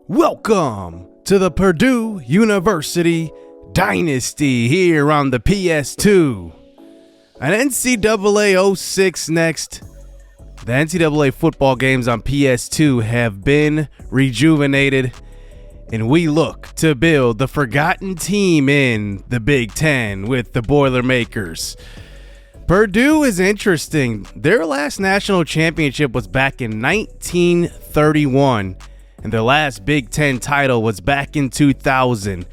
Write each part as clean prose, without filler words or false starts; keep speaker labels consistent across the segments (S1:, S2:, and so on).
S1: Welcome to the Purdue University Dynasty here on the PS2. An NCAA 06 next. The NCAA football games on PS2 have been rejuvenated, and we look to build the forgotten team in the Big Ten with the Boilermakers. Purdue is interesting. Their last national championship was back in 1931. And their last Big Ten title was back in 2000.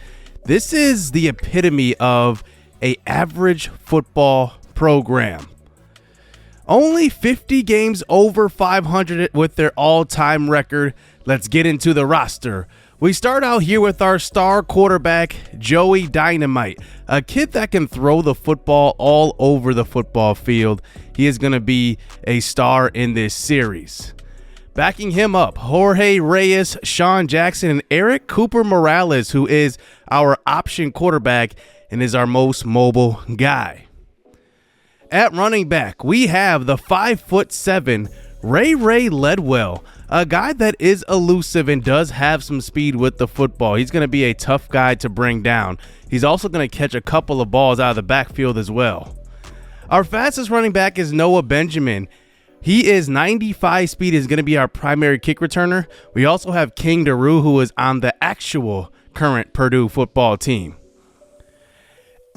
S1: This is the epitome of an average football program. Only 50 games over 500 with their all-time record. Let's get into the roster. We start out here with our star quarterback, Joey Dynamite, a kid that can throw the football all over the football field. He is going to be a star in this series. Backing him up, Jorge Reyes, Sean Jackson, and Eric Cooper Morales, who is our option quarterback and is our most mobile guy. At running back, we have the 5'7" Ray Ledwell, a guy that is elusive and does have some speed with the football. He's going to be a tough guy to bring down. He's also going to catch a couple of balls out of the backfield as well. Our fastest running back is Noah Benjamin. He is 95 speed, is going to be our primary kick returner. We also have King Daru, who is on the actual current Purdue football team.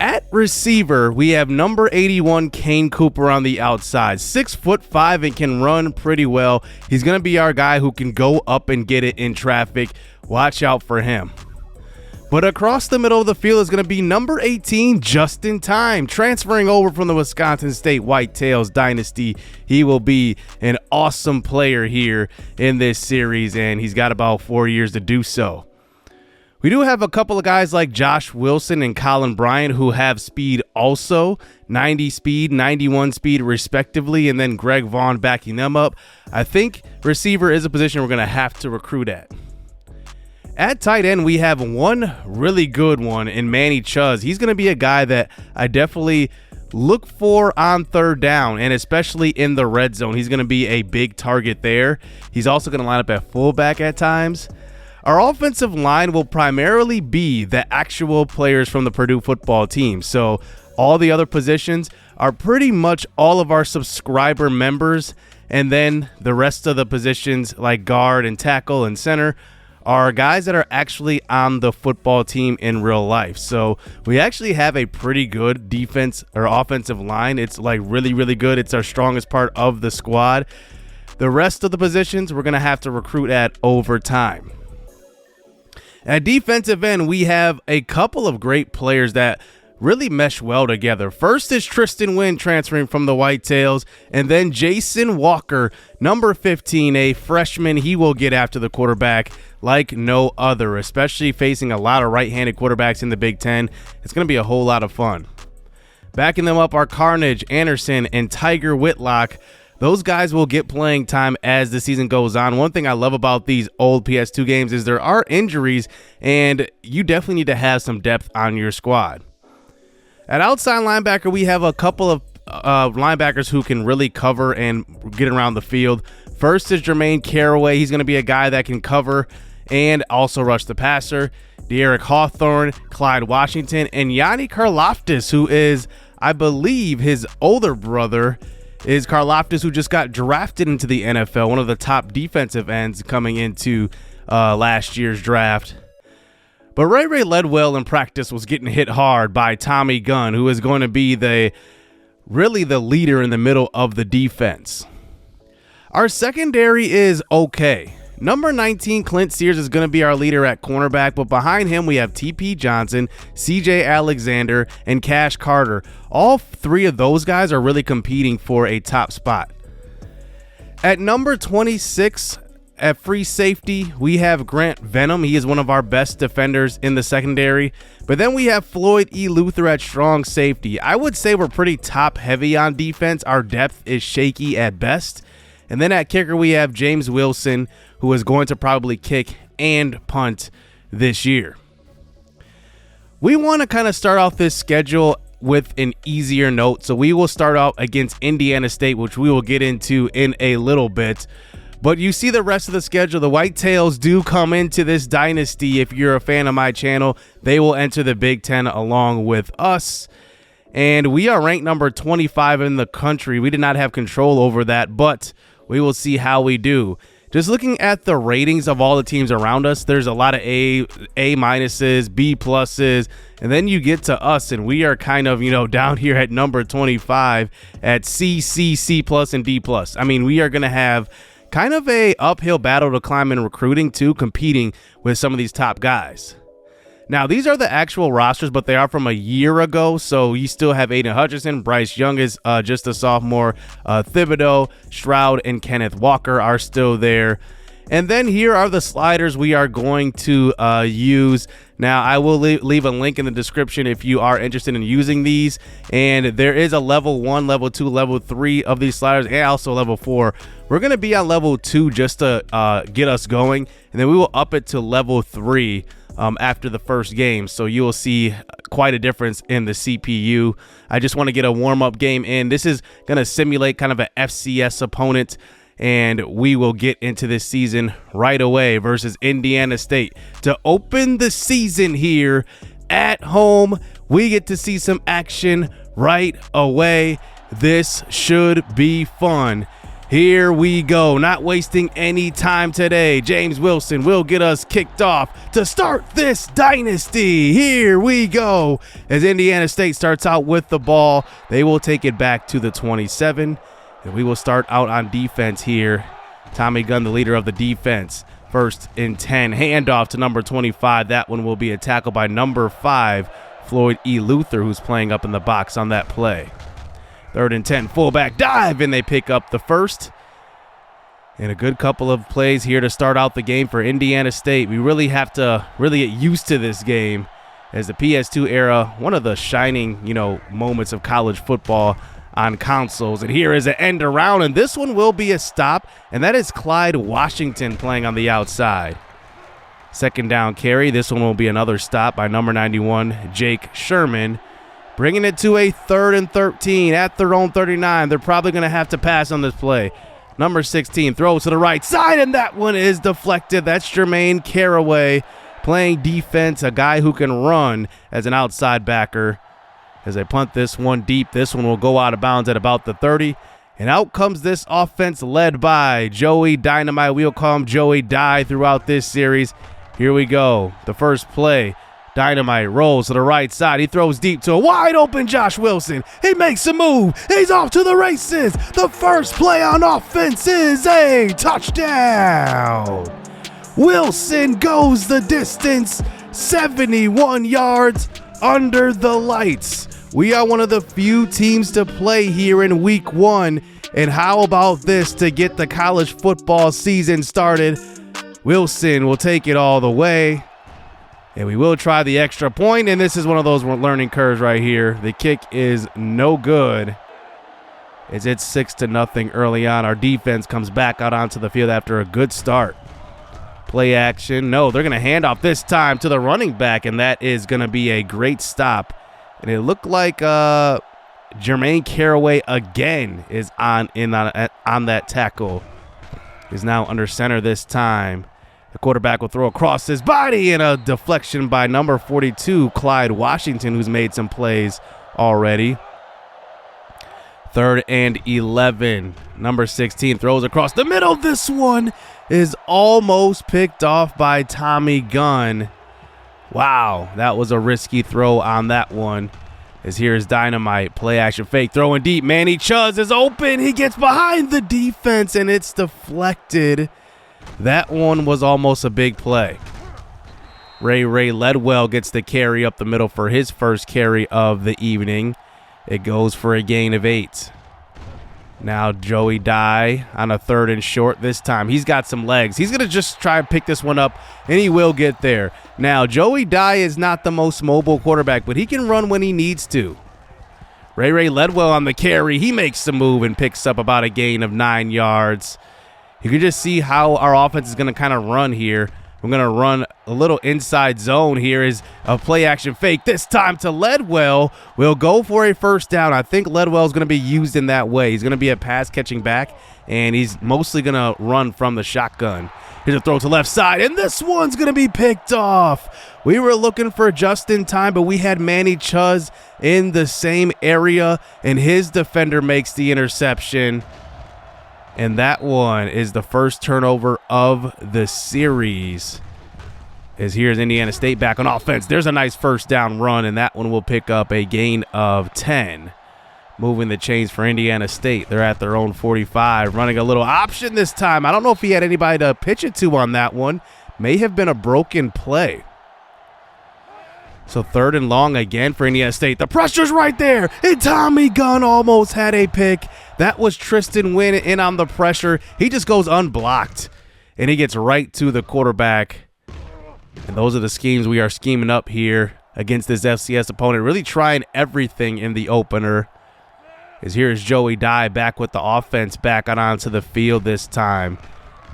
S1: At receiver, we have number 81, Kane Cooper on the outside. 6'5" and can run pretty well. He's going to be our guy who can go up and get it in traffic. Watch out for him. But across the middle of the field is going to be number 18, Justin Time, transferring over from the Wisconsin State Whitetails Dynasty. He will be an awesome player here in this series, and he's got about 4 years to do so. We do have a couple of guys like Josh Wilson and Colin Bryant who have speed also, 90 speed, 91 speed respectively, and then Greg Vaughn backing them up. I think receiver is a position we're going to have to recruit at. At tight end, we have one really good one in Manny Chuz. He's going to be a guy that I definitely look for on third down, and especially in the red zone. He's going to be a big target there. He's also going to line up at fullback at times. Our offensive line will primarily be the actual players from the Purdue football team. So all the other positions are pretty much all of our subscriber members, and then the rest of the positions like guard and tackle and center are guys that are actually on the football team in real life. So we actually have a pretty good defense or offensive line. It's like really, really good. It's our strongest part of the squad. The rest of the positions we're going to have to recruit at over time. At defensive end, we have a couple of great players that really mesh well together. First is Tristan Wynn transferring from the Whitetails, and then Jason Walker, number 15, a freshman. He will get after the quarterback like no other, especially facing a lot of right-handed quarterbacks in the Big Ten. It's going to be a whole lot of fun. Backing them up are Carnage Anderson and Tiger Whitlock. Those guys will get playing time as the season goes on. One thing I love about these old PS2 games is there are injuries, and you definitely need to have some depth on your squad. At outside linebacker, we have a couple of linebackers who can really cover and get around the field. First is Jermaine Caraway. He's going to be a guy that can cover and also rush the passer. De'Eric Hawthorne, Clyde Washington, and Yanni Karlaftis, who is, I believe, his older brother is Karlaftis, who just got drafted into the NFL, one of the top defensive ends coming into last year's draft. But Ray Ledwell in practice was getting hit hard by Tommy Gunn, who is going to be the leader in the middle of the defense. Our secondary is okay. Number 19, Clint Sears, is going to be our leader at cornerback, but behind him we have TP Johnson, CJ Alexander, and Cash Carter. All three of those guys are really competing for a top spot. At number 26, at free safety, we have Grant Venom. He is one of our best defenders in the secondary. But then we have Floyd E. Luther at strong safety. I would say we're pretty top heavy on defense. Our depth is shaky at best. And then at kicker, we have James Wilson, who is going to probably kick and punt this year. We want to kind of start off this schedule with an easier note. So we will start out against Indiana State, which we will get into in a little bit. But you see the rest of the schedule. The Whitetails do come into this dynasty. If you're a fan of my channel, they will enter the Big Ten along with us. And we are ranked number 25 in the country. We did not have control over that, but we will see how we do. Just looking at the ratings of all the teams around us, there's a lot of A minuses, B pluses, and then you get to us, and we are kind of, down here at number 25 at C, C plus, and D plus. I mean, we are going to have kind of a uphill battle to climb in recruiting too, competing with some of these top guys. Now, these are the actual rosters, but they are from a year ago, so you still have Aiden Hutchinson. Bryce Young is just a sophomore. Thibodeau, Shoutout, and Kenneth Walker are still there. And then here are the sliders we are going to use. Now, I will leave a link in the description if you are interested in using these. And there is a level 1, level 2, level 3 of these sliders, and also level 4. We're going to be on level 2 just to get us going, and then we will up it to level 3 after the first game. So you will see quite a difference in the CPU. I just want to get a warm-up game in. This is going to simulate kind of an FCS opponent, and we will get into this season right away versus Indiana State. To open the season here at home, we get to see some action right away. This should be fun. Here we go, not wasting any time today. James Wilson will get us kicked off to start this dynasty. Here we go. As Indiana State starts out with the ball, they will take it back to the 27, and we will start out on defense here. Tommy Gunn, the leader of the defense. First and 10, handoff to number 25. That one will be a tackle by number 5, Floyd E. Luther, who's playing up in the box on that play. Third and 10, fullback dive, and they pick up the first. And a good couple of plays here to start out the game for Indiana State. We really have to get used to this game, as the PS2 era, one of the shining, moments of college football on consoles. And here is an end around, and this one will be a stop, and that is Clyde Washington playing on the outside. Second down carry. This one will be another stop by number 91, Jake Sherman. Bringing it to a 3rd and 13 at their own 39. They're probably going to have to pass on this play. Number 16 throws to the right side, and that one is deflected. That's Jermaine Caraway playing defense, a guy who can run as an outside backer. As they punt this one deep, this one will go out of bounds at about the 30. And out comes this offense led by Joey Dynamite. We'll call him Joey Die throughout this series. Here we go. The first play. Dynamite rolls to the right side. He throws deep to a wide open Josh Wilson. He makes a move. He's off to the races. The first play on offense is a touchdown. Wilson goes the distance, 71 yards under the lights. We are one of the few teams to play here in week 1. And how about this to get the college football season started? Wilson will take it all the way. And we will try the extra point, and this is one of those learning curves right here. The kick is no good, as it's 6-0 early on. Our defense comes back out onto the field after a good start. Play action. No, they're going to hand off this time to the running back, and that is going to be a great stop. And it looked like Jermaine Caraway again is on that tackle. Is now under center this time. The quarterback will throw across his body, and a deflection by number 42, Clyde Washington, who's made some plays already. 3rd and 11. Number 16 throws across the middle. This one is almost picked off by Tommy Gunn. Wow, that was a risky throw on that one. As here's Dynamite, play action fake, throwing deep. Manny Chuz is open. He gets behind the defense, and it's deflected. That one was almost a big play. Ray Ledwell gets the carry up the middle for his first carry of the evening. It goes for a gain of 8. Now Joey Die on a 3rd and short this time. He's got some legs. He's going to just try and pick this one up, and he will get there. Now, Joey Die is not the most mobile quarterback, but he can run when he needs to. Ray Ledwell on the carry. He makes the move and picks up about a gain of 9 yards. You can just see how our offense is going to kind of run here. We're going to run a little inside zone here is a play action fake. This time to Ledwell. We'll go for a first down. I think Ledwell is going to be used in that way. He's going to be a pass catching back, and he's mostly going to run from the shotgun. Here's a throw to left side, and this one's going to be picked off. We were looking for just in time, but we had Manny Chuz in the same area, and his defender makes the interception. And that one is the first turnover of the series. As here's Indiana State back on offense. There's a nice first down run, and that one will pick up a gain of 10. Moving the chains for Indiana State. They're at their own 45, running a little option this time. I don't know if he had anybody to pitch it to on that one. May have been a broken play. So 3rd and long again for Indiana State. The pressure's right there, and Tommy Gunn almost had a pick. That was Tristan Wynn in on the pressure. He just goes unblocked, and he gets right to the quarterback. And those are the schemes we are scheming up here against this FCS opponent, really trying everything in the opener. As here's Joey Dye back with the offense back onto the field this time.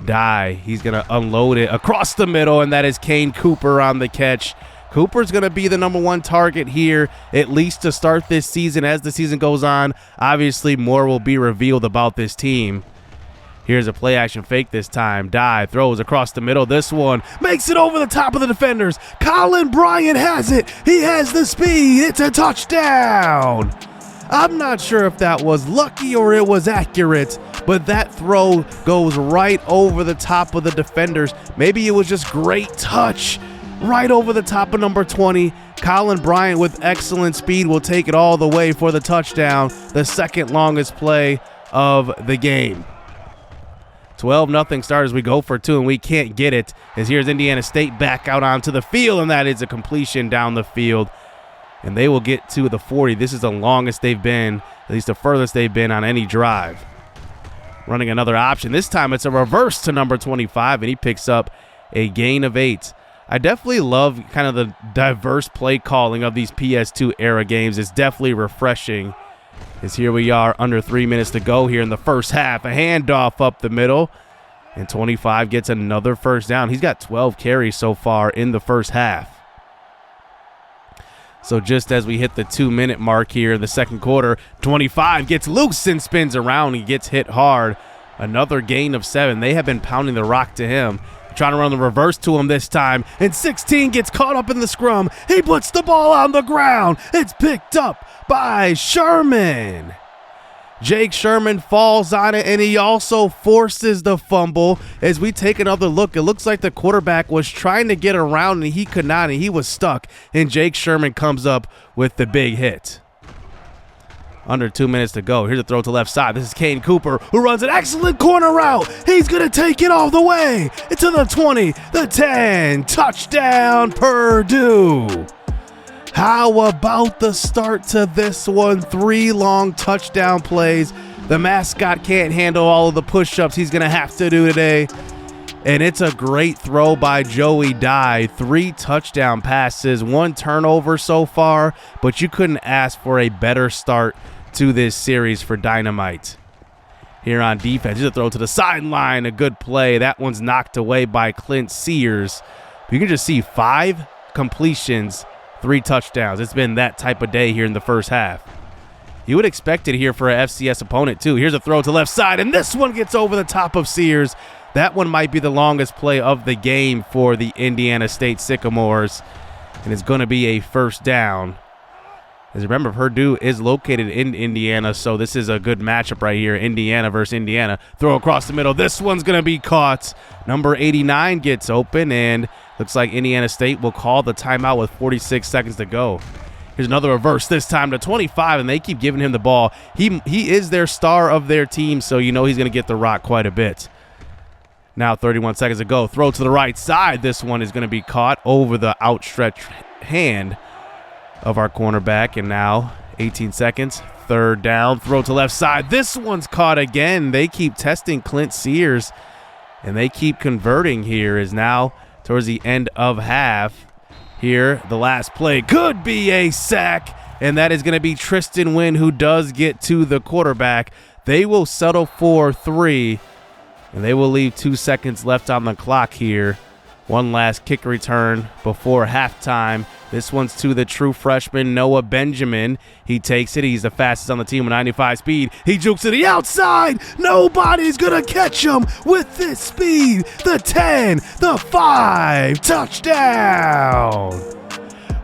S1: Dye, he's going to unload it across the middle, and that is Kane Cooper on the catch. Cooper's going to be the #1 target here, at least to start this season. As the season goes on, obviously more will be revealed about this team. Here's a play action fake this time. Dye throws across the middle. This one makes it over the top of the defenders. Colin Bryant has it. He has the speed. It's a touchdown. I'm not sure if that was lucky or it was accurate, but that throw goes right over the top of the defenders. Maybe it was just great touch. Right over the top of number 20. Colin Bryant with excellent speed will take it all the way for the touchdown, the second longest play of the game. 12-0 start as we go for 2, and we can't get it. As here's Indiana State back out onto the field, and that is a completion down the field. And they will get to the 40. This is the longest they've been, at least the furthest they've been on any drive. Running another option. This time it's a reverse to number 25, and he picks up a gain of 8. I definitely love kind of the diverse play calling of these PS2 era games. It's definitely refreshing. As here we are, under 3 minutes to go here in the first half. A handoff up the middle, and 25 gets another first down. He's got 12 carries so far in the first half. So just as we hit the 2-minute mark here in the second quarter, 25 gets loose and spins around. He gets hit hard. Another gain of 7. They have been pounding the rock to him. Trying to run the reverse to him this time, and 16 gets caught up in the scrum. He puts the ball on the ground. It's picked up by Sherman. Jake Sherman falls on it, and he also forces the fumble. As we take another look, it looks like the quarterback was trying to get around, and he could not, and he was stuck, and Jake Sherman comes up with the big hit. Under 2 minutes to go. Here's a throw to left side. This is Kane Cooper, who runs an excellent corner route. He's going to take it all the way to the 20, the 10. Touchdown, Purdue. How about the start to this one? 3 long touchdown plays. The mascot can't handle all of the push-ups he's going to have to do today. And it's a great throw by Joey Dye. 3 touchdown passes, 1 turnover so far, but you couldn't ask for a better start to this series for Dynamite. Here on defense, here's a throw to the sideline, a good play. That one's knocked away by Clint Sears. You can just see 5 completions, 3 touchdowns. It's been that type of day here in the first half. You would expect it here for an FCS opponent too. Here's a throw to left side, and this one gets over the top of Sears. That one might be the longest play of the game for the Indiana State Sycamores, and it's going to be a first down. As remember, Purdue is located in Indiana, so this is a good matchup right here. Indiana versus Indiana. Throw across the middle. This one's going to be caught. Number 89 gets open, and looks like Indiana State will call the timeout with 46 seconds to go. Here's another reverse, this time to 25, and they keep giving him the ball. He is their star of their team, so you know he's going to get the rock quite a bit. Now 31 seconds to go. Throw to the right side. This one is going to be caught over the outstretched hand of our cornerback. And now 18 seconds. 3rd down. Throw to left side. This one's caught again. They keep testing Clint Sears, and they keep converting here. Is now towards the end of half. Here, the last play could be a sack, and that is going to be Tristan Wynn, who does get to the quarterback. They will settle for 3. And they will leave 2 seconds left on the clock here. One last kick return before halftime. This one's to the true freshman, Noah Benjamin. He takes it. He's the fastest on the team with 95 speed. He jukes to the outside. Nobody's going to catch him with this speed. The 10, the 5, touchdown.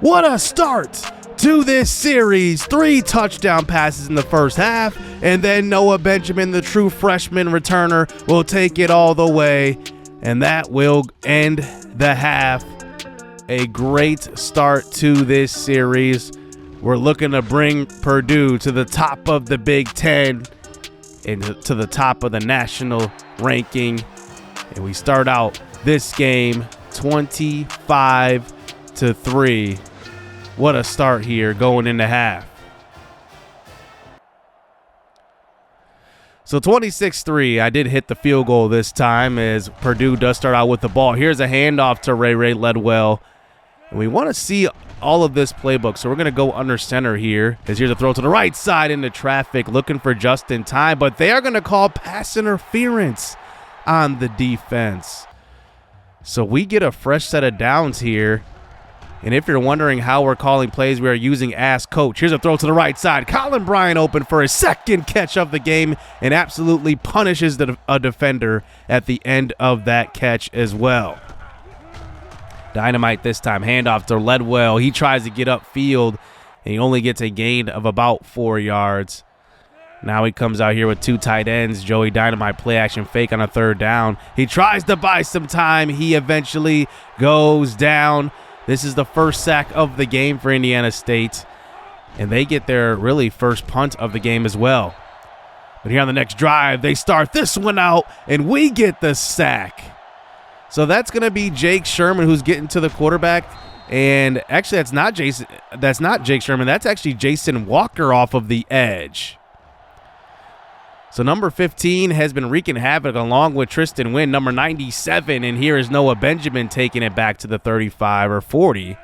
S1: What a start to this series. 3 touchdown passes in the first half, and then Noah Benjamin, the true freshman returner, will take it all the way, and that will end the half. A great start to this series. We're looking to bring Purdue to the top of the Big Ten and to the top of the national ranking, and we start out this game 25-3. What a start here going into half. So 26-3, I did hit the field goal this time as Purdue does start out with the ball. Here's a handoff to Ray Ledwell. And we want to see all of this playbook, so we're going to go under center here. As here's a throw to the right side into traffic, looking for just in time, but they are going to call pass interference on the defense. So we get a fresh set of downs here. And if you're wondering how we're calling plays, we are using Ask Coach. Here's a throw to the right side. Colin Bryant open for his second catch of the game and absolutely punishes a defender at the end of that catch as well. Dynamite this time. Handoff to Ledwell. He tries to get upfield, and he only gets a gain of about 4 yards. Now he comes out here with 2 tight ends. Joey Dynamite play action fake on a third down. He tries to buy some time. He eventually goes down. This is the first sack of the game for Indiana State, and they get their really first punt of the game as well. But here on the next drive, they start this one out, and we get the sack. So that's going to be Jake Sherman who's getting to the quarterback, and actually that's not Jake Sherman. That's actually Jason Walker off of the edge. So number 15 has been wreaking havoc along with Tristan Wynn, number 97, and here is Noah Benjamin taking it back to the 35 or 40.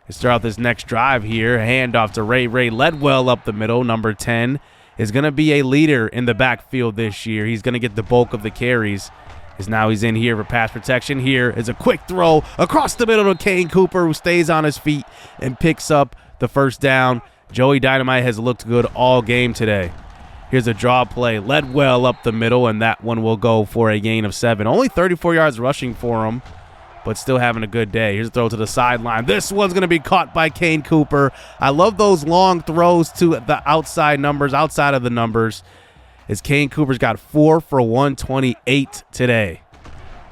S1: To start out this next drive here, a handoff to Ray Ledwell up the middle. Number 10 is going to be a leader in the backfield this year. He's going to get the bulk of the carries. As now he's in here for pass protection. Here is a quick throw across the middle to Kane Cooper, who stays on his feet and picks up the first down. Joey Dynamite has looked good all game today. Here's a draw play. Ledwell up the middle, and that one will go for a gain of 7. Only 34 yards rushing for him, but still having a good day. Here's a throw to the sideline. This one's going to be caught by Kane Cooper. I love those long throws to the outside of the numbers, as Kane Cooper's got 4 for 128 today.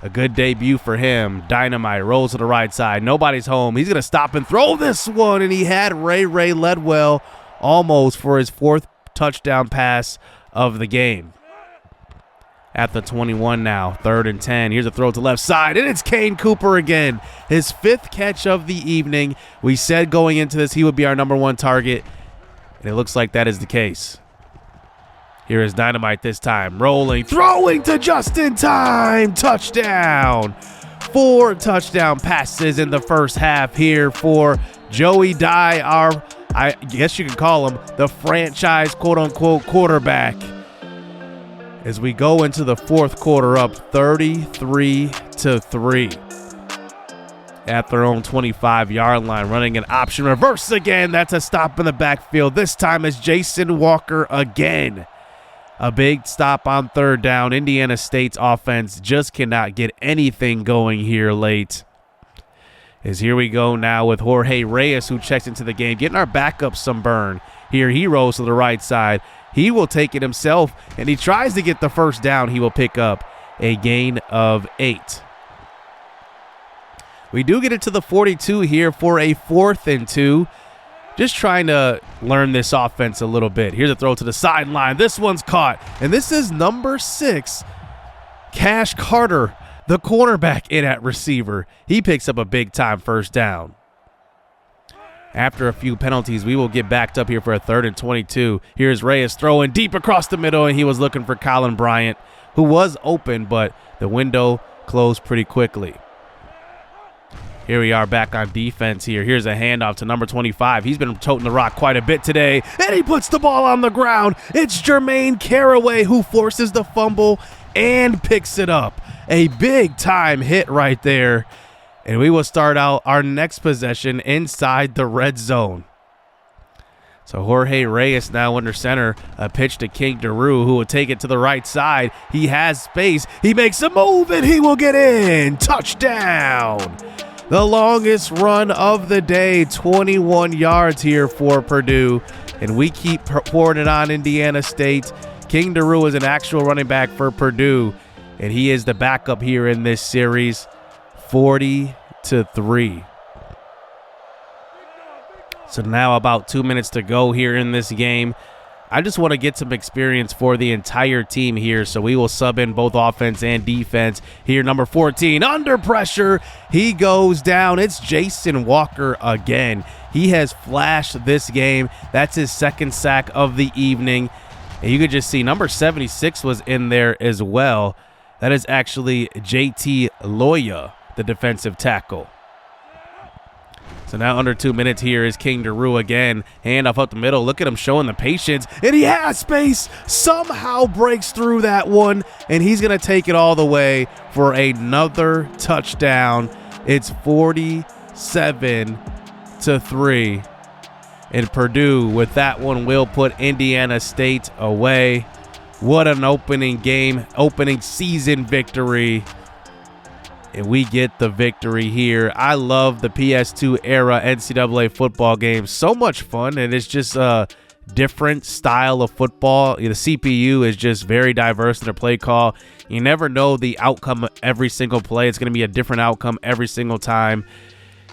S1: A good debut for him. Dynamite rolls to the right side. Nobody's home. He's going to stop and throw this one, and he had Ray Ledwell almost for his 4th touchdown pass of the game. At the 21 now, 3rd and 10. Here's a throw to left side, and it's Kane Cooper again. His 5th catch of the evening. We said going into this he would be our number 1 target, and it looks like that is the case. Here is Dynamite this time, rolling, throwing to just in time. Touchdown. 4 touchdown passes in the first half here for Joey Dye, I guess you can call him the franchise quote-unquote quarterback. As we go into the 4th quarter up 33-3 at their own 25-yard line, running an option reverse again. That's a stop in the backfield. This time is Jason Walker again. A big stop on 3rd down. Indiana State's offense just cannot get anything going here late. As here we go now with Jorge Reyes, who checks into the game, getting our backup some burn. Here he rolls to the right side. He will take it himself, and he tries to get the first down. He will pick up a gain of 8. We do get it to the 42 here for a 4th and 2. Just trying to learn this offense a little bit. Here's a throw to the sideline. This one's caught, and this is number 6, Cash Carter, the cornerback in at receiver. He picks up a big-time first down. After a few penalties, we will get backed up here for a 3rd and 22. Here's Reyes throwing deep across the middle, and he was looking for Colin Bryant, who was open, but the window closed pretty quickly. Here we are back on defense here. Here's a handoff to number 25. He's been toting the rock quite a bit today, and he puts the ball on the ground. It's Jermaine Caraway who forces the fumble and picks it up. A big-time hit right there. And we will start out our next possession inside the red zone. So Jorge Reyes now under center, a pitch to King Daru, who will take it to the right side. He has space. He makes a move, and he will get in. Touchdown. The longest run of the day, 21 yards here for Purdue. And we keep pouring it on Indiana State. King Daru is an actual running back for Purdue, and he is the backup here in this series. 40-3. So now about 2 minutes to go here in this game. I just want to get some experience for the entire team here, so we will sub in both offense and defense. Here, number 14, under pressure. He goes down. It's Jason Walker again. He has flashed this game. That's his second sack of the evening. And you could just see number 76 was in there as well. That is actually JT Loya, the defensive tackle. So now under 2 minutes here is King Daru again. Handoff up the middle. Look at him showing the patience. And he has space. Somehow breaks through that one. And he's going to take it all the way for another touchdown. It's 47-3. And Purdue with that one will put Indiana State away. What an opening game. Opening season victory. And we get the victory here. I love the PS2 era NCAA football games. So much fun, and it's just a different style of football. The CPU is just very diverse in their play call. You never know the outcome of every single play. It's going to be a different outcome every single time.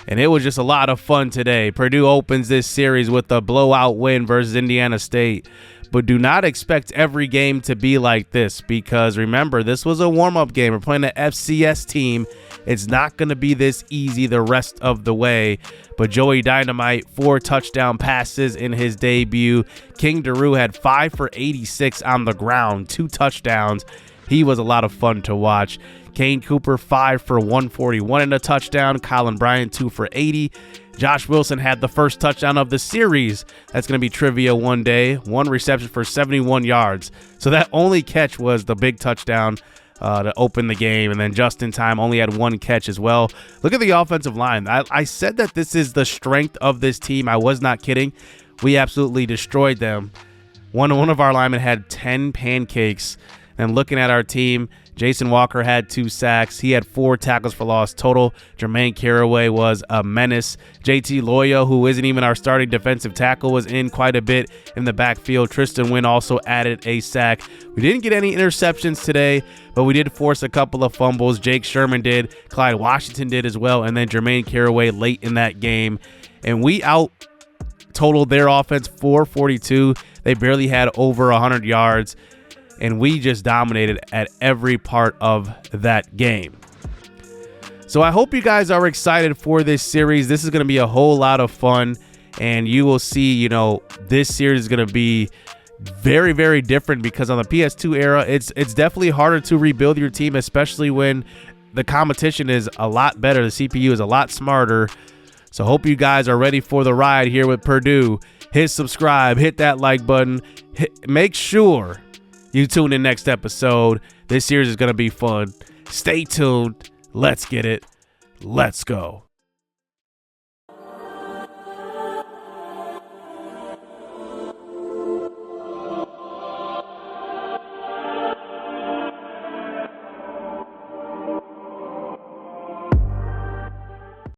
S1: And it was just a lot of fun today. Purdue opens this series with a blowout win versus Indiana State. But do not expect every game to be like this, because remember, this was a warm-up game. We're playing an FCS team. It's not going to be this easy the rest of the way. But Joey Dynamite, 4 touchdown passes in his debut. King Daru had 5 for 86 on the ground, 2 touchdowns. He was a lot of fun to watch. Kane Cooper, 5 for 141 and a touchdown. Colin Bryant, 2 for 80. Josh Wilson had the first touchdown of the series. That's going to be trivia one day. 1 reception for 71 yards. So that only catch was the big touchdown to open the game. And then Justin Time only had 1 catch as well. Look at the offensive line. I said that this is the strength of this team. I was not kidding. We absolutely destroyed them. One of our linemen had 10 pancakes. And looking at our team, Jason Walker had 2 sacks. He had 4 tackles for loss total. Jermaine Caraway was a menace. JT Loya, who isn't even our starting defensive tackle, was in quite a bit in the backfield. Tristan Wynn also added a sack. We didn't get any interceptions today, but we did force a couple of fumbles. Jake Sherman did. Clyde Washington did as well. And then Jermaine Caraway late in that game. And we out-totaled their offense 442. They barely had over 100 yards. And we just dominated at every part of that game. So I hope you guys are excited for this series. This is going to be a whole lot of fun. And you will see, this series is going to be very, very different, because on the PS2 era, it's definitely harder to rebuild your team, especially when the competition is a lot better. The CPU is a lot smarter. So hope you guys are ready for the ride here with Purdue. Hit subscribe, hit that like button. Make sure you tune in next episode. This series is going to be fun. Stay tuned. Let's get it. Let's go.